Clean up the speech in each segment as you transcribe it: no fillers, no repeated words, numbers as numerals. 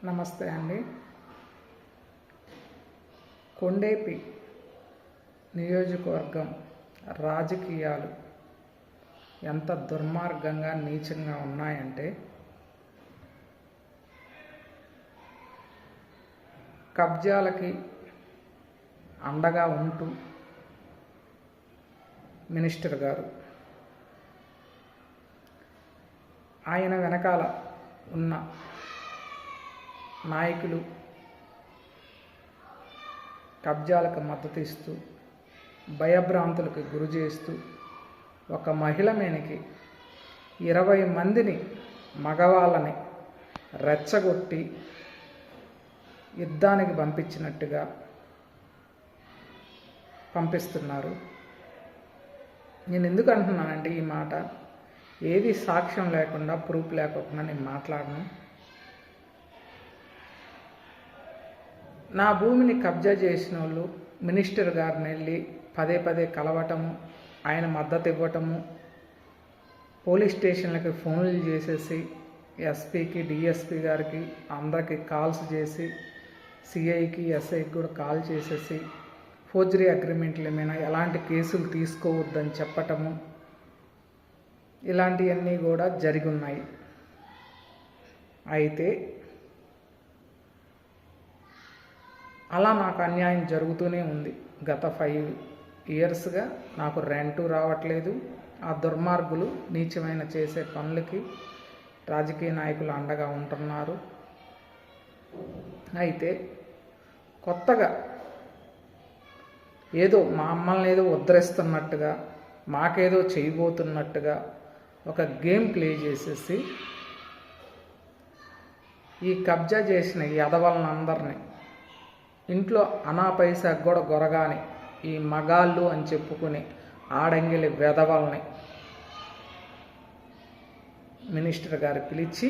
నమస్తే అండి. కొండేపి నియోజకవర్గం రాజకీయాలు ఎంత దుర్మార్గంగా నీచంగా ఉన్నాయంటే, కబ్జాలకి అండగా ఉంటూ మినిస్టర్ గారు ఆయన వెనకాల ఉన్న నాయకులు కబ్జాలకు మద్దతు ఇస్తూ భయభ్రాంతులకు గురి చేస్తూ ఒక మహిళ మీదకి 20 మందిని మగవాళ్ళని రెచ్చగొట్టి యుద్ధానికి పంపించినట్టుగా పంపిస్తున్నారు. నేను ఎందుకు అంటున్నానంటే, ఈ మాట ఏది సాక్ష్యం లేకుండా ప్రూఫ్ లేకుండా నేను మాట్లాడను. నా భూమిని కబ్జా చేసిన వాళ్ళు మినిస్టర్ గారిని వెళ్ళి పదే పదే కలవటము, ఆయన మద్దతు ఇవ్వటము, పోలీస్ స్టేషన్లకి ఫోన్లు చేసేసి ఎస్పీకి డిఎస్పీ గారికి అందరికి కాల్స్ చేసి సిఐకి ఎస్ఐకి కూడా కాల్ చేసేసి ఫోర్జరీ అగ్రిమెంట్లు ఏమైనా ఎలాంటి కేసులు తీసుకోవద్దని చెప్పటము, ఇలాంటివన్నీ కూడా జరిగి ఉన్నాయి. అయితే అలా నాకు అన్యాయం జరుగుతూనే ఉంది. గత 5 ఇయర్స్గా నాకు రెంటు రావట్లేదు. ఆ దుర్మార్గులు నీచమైన చేసే పనులకి రాజకీయ నాయకులు అండగా ఉంటున్నారు. అయితే కొత్తగా ఏదో మమ్మల్ని ఏదో ఉద్ధరిస్తున్నట్టుగా, మాకేదో చేయబోతున్నట్టుగా ఒక గేమ్ ప్లే చేసేసి ఈ కబ్జా చేసిన యదవలనందరినీ, ఇంట్లో అనా పైసాకు కూడా గొరగాని ఈ మగాళ్ళు అని చెప్పుకుని ఆడంగిలి వెధవల్ని మినిస్టర్ గారు పిలిచి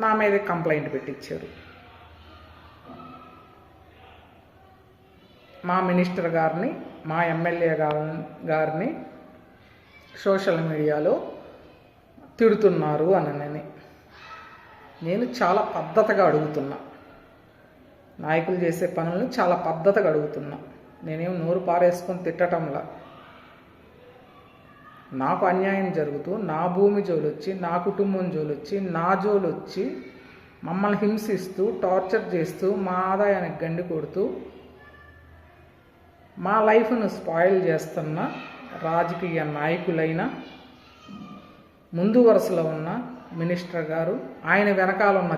నా మీద కంప్లైంట్ పెట్టించారు. మా మినిస్టర్ గారిని, మా ఎమ్మెల్యే గారిని సోషల్ మీడియాలో తిడుతున్నారు అని నేను చాలా పద్ధతిగా అడుగుతున్నా. నాయకులు చేసే పనులను చాలా పద్ధతిగా అడుగుతున్నా. నేనేం నోరు పారేసుకొని తిట్టడంలా. నాకు అన్యాయం జరుగుతూ నా భూమి జోలొచ్చి, నా కుటుంబం జోలొచ్చి, నా జోలొచ్చి మమ్మల్ని హింసిస్తూ టార్చర్ చేస్తూ మా ఆదాయానికి గండి కొడుతూ మా లైఫ్ను స్పాయిల్ చేస్తున్న రాజకీయ నాయకులైన ముందు వరుసలో ఉన్న మినిస్టర్ గారు, ఆయన వెనకాల ఉన్న